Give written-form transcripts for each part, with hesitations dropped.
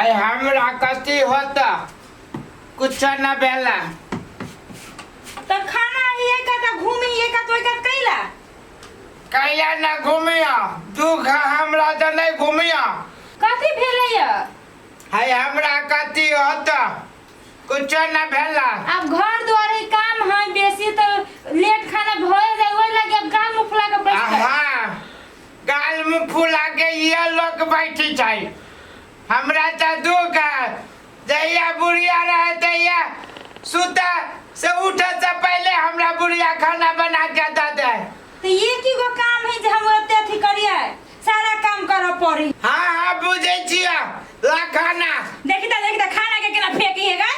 आई हमरा कथी होता कुछ न बेला तो खाना ये का तो घूमी ये का तो का कैला कैला न घूमिया दुख हमरा तो नहीं घूमिया कथी भेलैया आई हमरा कथी होता कुछ न भेला अब घर द्वारे काम है बेसी तो लेट खाना भए जाए ओइ लगे अब गाल मुंह फुला के बैठ हां गाल मुंह फुला के ये लोग बैठी चाहिए हमरा तो दुख है जहिया बुढ़िया रहे तहिया सुता से उठे से पहले हमरा बुढ़िया खाना बना के दे दे तो ये की गो काम है जे हम ओते अथी करिए सारा काम करऽ पड़ी हां हां बुझे छिया ला खाना देखी त खाना के केना फेंकीएगा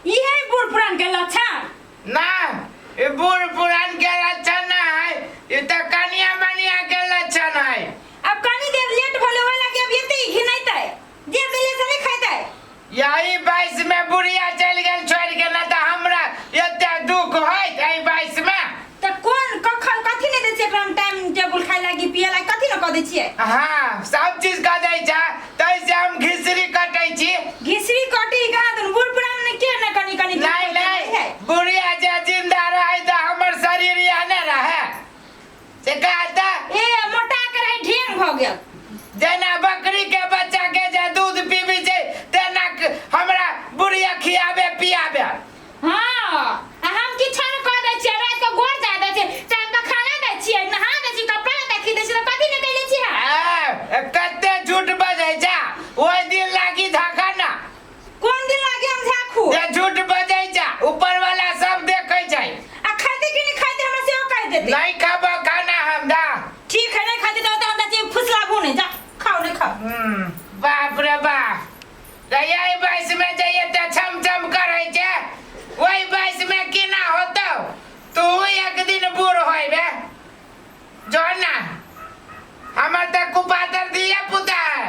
ई है बूढ़ पुरान के लक्षण ना ये बूढ़ पुरान के लक्षण ना है ये तो कनिया मनिया के लक्षण है अब कनी देर लेट भले वाला के अब एते ही घिनाइतै जे दिले से नहीं खाइतै यही 22 में बुढ़िया चल गेल छोड़ के ना तो हमरा एते दुख होय यही 22 में त कोन कखन कथि नै दै छै एकरा टाइम टेबल खाइ लागी पिए लागी कथि न क दै छियै हां सब चीज का दै छै तै से हम घिसरी कटै छी घिसरी कटी गा दन बूढ़ पुरान ने के न कनी कनी नहीं बुढ़िया जे जिंदा रहे तो हमर शरीर याने रहे से कहता ए मोटा के रहे ढेंग भ गेल जेना बकरी के बच्चा के जे दूध पीबी छै तेना हमरा बुढ़िया खियाबे पियाबे हां हम किछ न क दै छियै रात के गोर जा दै छियै चाय पे खाना दै छियै नहा दै छियै कपड़ा देखि दै छियै कथि नै कैले छियै कते झूठ बजै छै ओइ दिन लागी धक्का ना कोन दिन लागी हम झाखू जे झूठ बजै छै ऊपर वाला सब देखै छै आ खाते कि नहीं खाते हमरा से कह देते नहीं खाबो खाना हम दा ठीक है नहीं खाते तो हम दा फुसला भूने जा खाओ नहीं खाओ बाप रे बाप यही 22 में जाइए तो छम छम करे छै वही 22 में की ना होतो तू एक दिन बूढ़ होई बे जो ना हमर त कुपातर दिया पुता है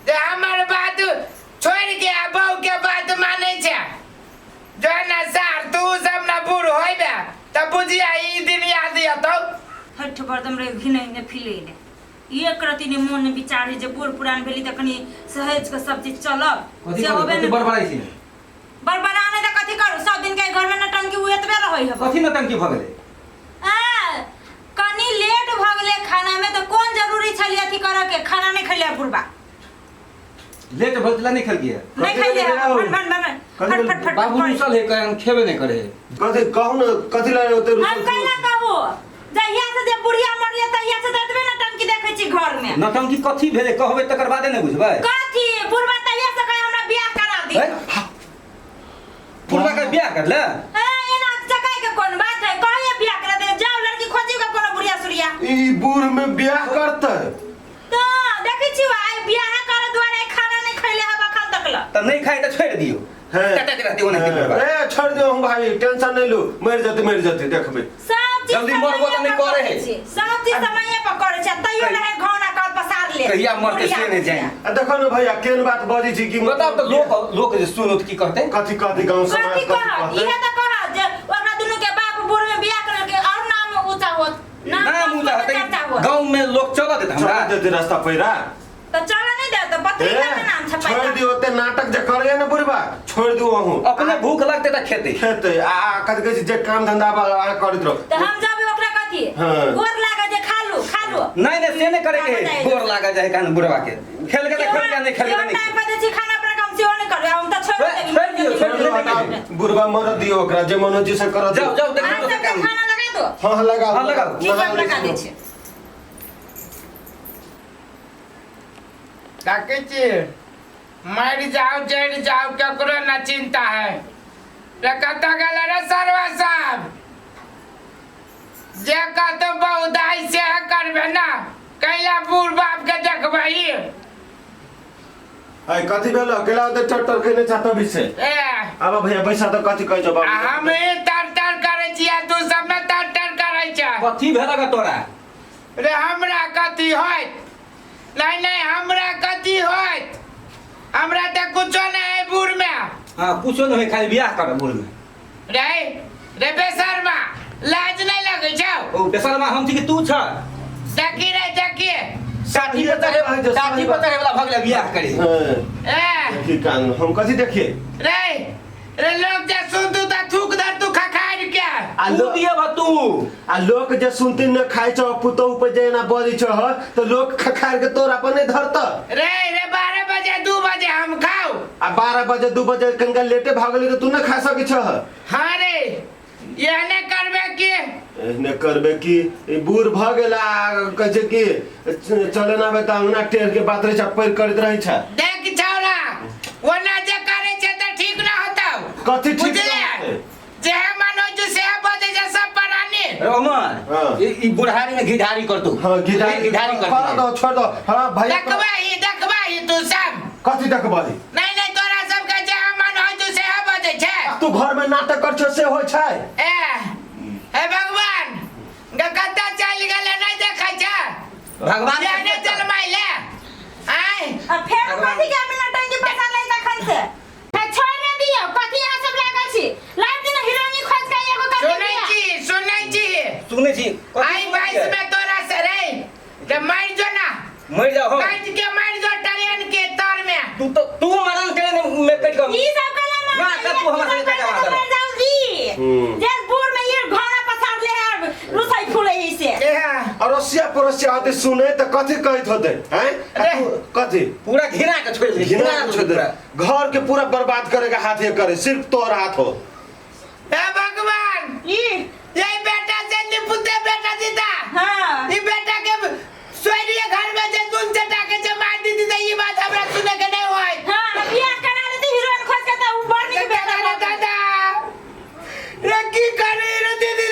जे हमर बात छोड़ के बहू के बात माने छै जो ना सार तू सब ना बूढ़ होई बे त बुझिया ई दिन याद आतो हट बर्दम रे घिनै ने फिले ने एक रति ने मन में विचार है जे बूढ़ पुरान भेली त कनी सहेज के सब चीज चलब से होबे ने बरबराई छी बरबराने त कथि करू सब दिन के घर में नटंकी उएतबे रहै है कथि नटंकी भ गेलै कनी लेट भ गेलै खाना में तो कोन जरूरी छली अथि करऽ के खाना नहीं खैले बुढ़बा लेट भलला नहीं खल गया नहीं खैले बन फट फट फट बाबू रुसल है कहन खेबे नहीं करे कथि कहू न कथि ला ओते हम कहना कहू जहिया से जे बुढ़िया मरले तहिया से देतबे न टंकी देखै छी घर में नटंकी कथि भेले कहबे तकर बादे नहीं बुझबै कथि बुढ़बा तहिया से कहे हमरा बियाह करा दी बुढ़बा के बियाह कर ले एना चकाई के कोन बात है कहिए बियाह करा दे जाओ लड़की खोजी का कोनो बुढ़िया सुरिया ई बूढ़ में बियाह करतै तो देखै छी आई बियाह करे दुआरे खाना नहीं खैले हवा खान तकला त नहीं खाए त छोड़ दियो है कते रहती ओने करबा ए छोड़ दियो हम भाई टेंशन नहीं लो मर जते देखबे सब चीज जल्दी मरबो त नहीं करे है सब चीज समय पर करे छै तइयो रहे घौना कर पसार ले कहिया मर के से नहीं जाए देखो न भैया केन बात बजै छी कि बताओ त लोग जे सुनो त की करते कथि गांव समाज कथि कह इहे त कह जे ओकरा दुनु के बाप बूढ़ में बियाह कर के और नाम ऊंचा होत नाम ऊंचा होते गांव में लोग चला देत हमरा चला देते रास्ता पैरा तो चला नहीं दे तो पत्रिका में नाम छपाई छोड़ दियो ओते नाटक जे करे न बुढ़बा छोड़ दियो वहु अपने भूख लगते त खेते खेते आ कथि कहै छी जे काम धंधा करैत रहो तो हम जब ओकरा कथि गोर लागे जे खा लो नहीं नहीं से नहीं करे के गोर लागा जाए कान बुढ़वा के खेल के खेल के नहीं खेल के नहीं टाइम पर जे खाना पर काम से नहीं करे हम त छोड़ देबी बुढ़बा मर दियो ओकरा जे मनो जी से कर जाओ जाओ देखो तो काम खाना लगा दो हां लगाओ हां लगाओ ठीक है लगा दे छै ताके छी मर जाओ जड़ जाओ ककरो न चिंता है रे कत गेल रे सरवा साहब जे कत बहुदाई से करबे ना कैला बूढ़ बाप के देखबही आई कथि भेलो केला ओते टट्टर केने छाता बिसे ए अब भैया पैसा त कथि कहै छ बाबू हम ही तर करे छियै तू सब में तर करे छ कथि भेला का तोरा रे हमरा कथि होइत नहीं हमरा कथि होइत हमरा त कुछो नहीं है बूढ़ में हां कुछो नहीं खाली बियाह कर बूढ़ में रे बेशर्मा लाज नहीं लगे छौ ओ बेशर्मा हम छी कि तू छ देखी टाटी पता है वाला भगले बियाह करे ए की कान हम कथी देखिए रे रे लोग जे सुन तू ता थूक दर तू खखाड़ क्या तू दिए बा तू आ लोग जे सुनते न खाइ छ पुतौ पे जे ना बड़ी छ तो लोग खखार के तोरा पर नहीं धरत रे 12 बजे 2 बजे हम खाओ आ 12 बजे 2 बजे कनका लेटे भागले तो तू न खा सकै छ हां रे येने करबे की ने करबे की बूढ़ भ गेला कहे की चले ना बे त अंगना टेर के बातरे चप्पर करत रही छ देख छौरा वना जे करे छे त ठीक ना होतौ कथी ठीक बुझले जे मनोज से बजे जे सब परानी रोमन ई बुढ़ारी में घिढारी कर तू हां घिढारी कर दो छोड़ दो हां भाई देखबाही तू सब कथी देखबाही नहीं तोरा सब के जे मनोज से बजे छे तू घर में नाटक कर छ से होय छै ए भगवान गकता चल गेले नहीं देखै छ भगवान जाने चल माइले आय अब फेर कथी के अपना टंकी पैसा ले तखन से छोड़ न दियो कथी यहां सब लागल छी लाइट दिन हीरोइनी खोज के एगो कथी सुनै छी आई बाइस में तोरा से रे जे मर जो ना मर जाओ काट के मर जो ट्रेन के तार में तू मरण करे में कट कर ई सब कला ना तू हमरा से कटवा दे जल्दी जे बूढ़ में ये घोड़ा पसार ले है रुसाई फूले ही से अरोसिया परोसिया आते सुने त कथी कहत होते हैं कथी पूरा घिना के छोड़ दे घिना के छोड़ दे घर के पूरा बर्बाद करेगा हाथ ये करे सिर्फ तोर हाथ हो हे भगवान ये बेटा से निपुते बेटा दीदा हां ये बेटा के सोइरिए घर में जे दून चटा के जे मार दी दी ये बात हमरा सुने के नहीं होय हां बियाह करा देती हीरोइन खोज के त ऊपर नहीं बेटा रे दादा रे की करे रे दीदी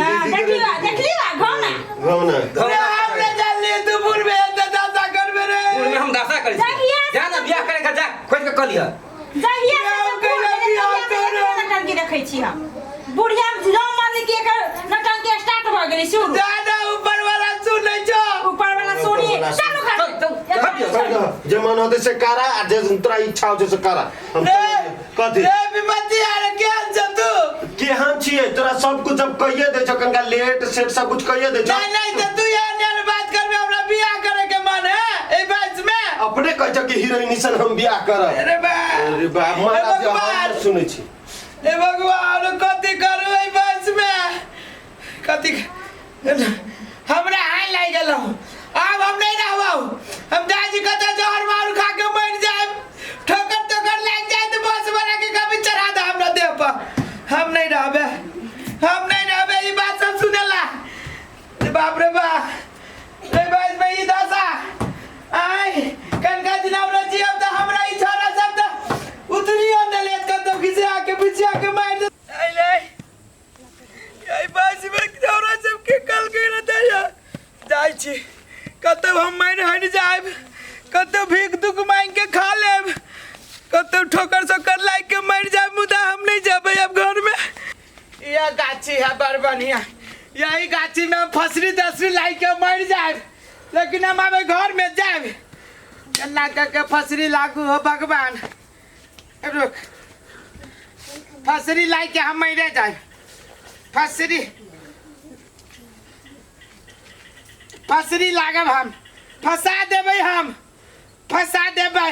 हां देखली घोना रे हमने जल्दी तू बुढ़ में दादा कर मेरे बुढ़ में हम दासा कर जा ना बियाह करे का जा खोज के कर लिया जहिया नटंकी देखै छी हम बुढ़िया राम मालिक के नटंकी स्टार्ट भ गेलै शुरू दादा ऊपर वाला सुनै छो ऊपर वाला सोनी चालू जे मन होते से करा आ जे तोरा इच्छा हो से करा हम कथी रे विपत्ति आरे केहन छ तू केहन छिए तोरा सब कुछ जब कहिए दे छ कनका लेट सेट सब कुछ कहिए दे छ नहीं त तू यार बात करबे हमरा बियाह करे के मन है ए बात में अपने कह छ कि हीरोइन सन हम बियाह करब अरे बा मारा जे हम सुनै छी ए भगवान कथी करू ए बात में कथी हमरा हाय लाग गेलो अब हम नहीं रहबो हम दादी कत जहर मारू खा के मर जाए ठोकर लाग जाए तो बस बना के कभी चढ़ा दे हमरा देह पर हम नहीं रहबे ई बात सब सुनेला रे बाप रे बा रे बस में ई दशा आई कनका दिन हमरा जीव त हमरा ई छोरा सब त उतरियो न लेत कतो किसे आके पीछे आके मार दे आइले यही बात में छोरा सब के कल के न दया जाय छी कतो हम मार हट जाब कतो भीख दुख मांग के खा लेब कतो ठोकर सोकर लाग के मर जाब मुदा हम नहीं जाबे अब घर में यह गाछी है बड़ बढ़िया यही गाछी में फसरी दसरी लाग के मर जाब लेकिन हम अब घर में जाब केना के फसरी लागू हो भगवान रुक फसरी लाग के हम मर जाए फसरी लागब हम फंसा देबै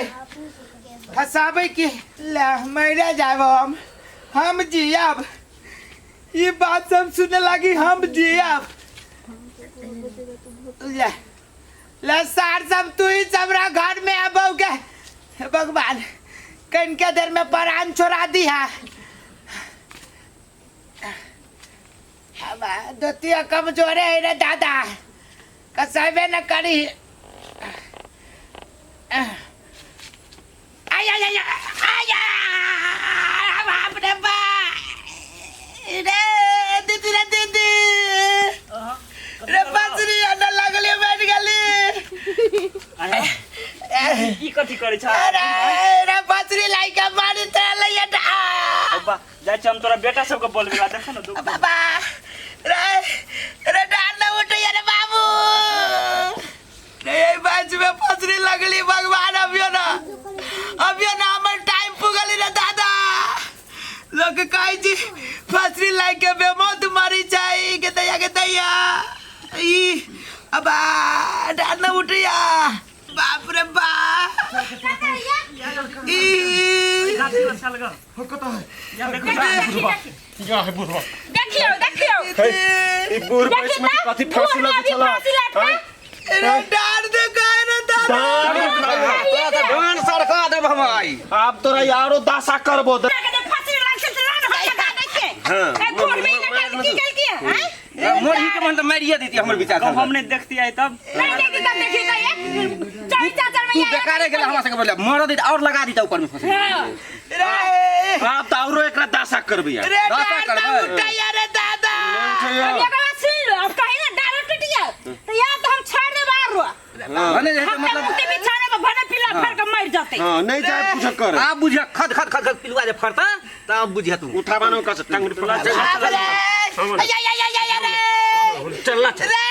फंसाबै कि ले मर जाब हम जियब ये बात सब सुने लगी हम जियब ले सार सब तू ही सबरा घर में आबो के भगवान कन के देर में प्राण छोड़ा दी है दोतिया कमजोरे है रे दादा कसैबे न करी बाप रे बा रे दीदी रे बसरी न लगले बैठ गेली की कथी करे छ रे बसरी लाई के मारी त लइया अब्बा जाय छ हम तोरा बेटा सब के बोलबे देख न दुख बाबा रे डाल न उठिया रे बाबू रे बाज में फसरी लगली भगवान अभियो ना हमर टाइम पुगली रे दादा लोग कहे छी फसरी लाई के बेमौत मरी जाई के दैया ई अबा यार ना उठिया बाप रे बाप ई देखियो ई बूढ़ बैस में कथी फांसी लगे चला रे डार दे काहे ना दादा डांड सरका देब हम आई आप तोरा यारो दासा करबो मोरही के मन तो मारिए देती हमर विचार कब हम नहीं देखती है तब तू बेकारे गेला हमरा संगे बोले मोर दी और लगा दी ऊपर में फंसी आप तो औरो एकरा दासा करबे यार रे डार ना उठिया रे दादा भने जैसे मतलब हां नहीं जाए कुछ कर आप बुझिया खद खद खद पिलुआ जे फरता तब बुझिया तू उठाबानो का टंगड़ी फला बाप रे या रे चलना रे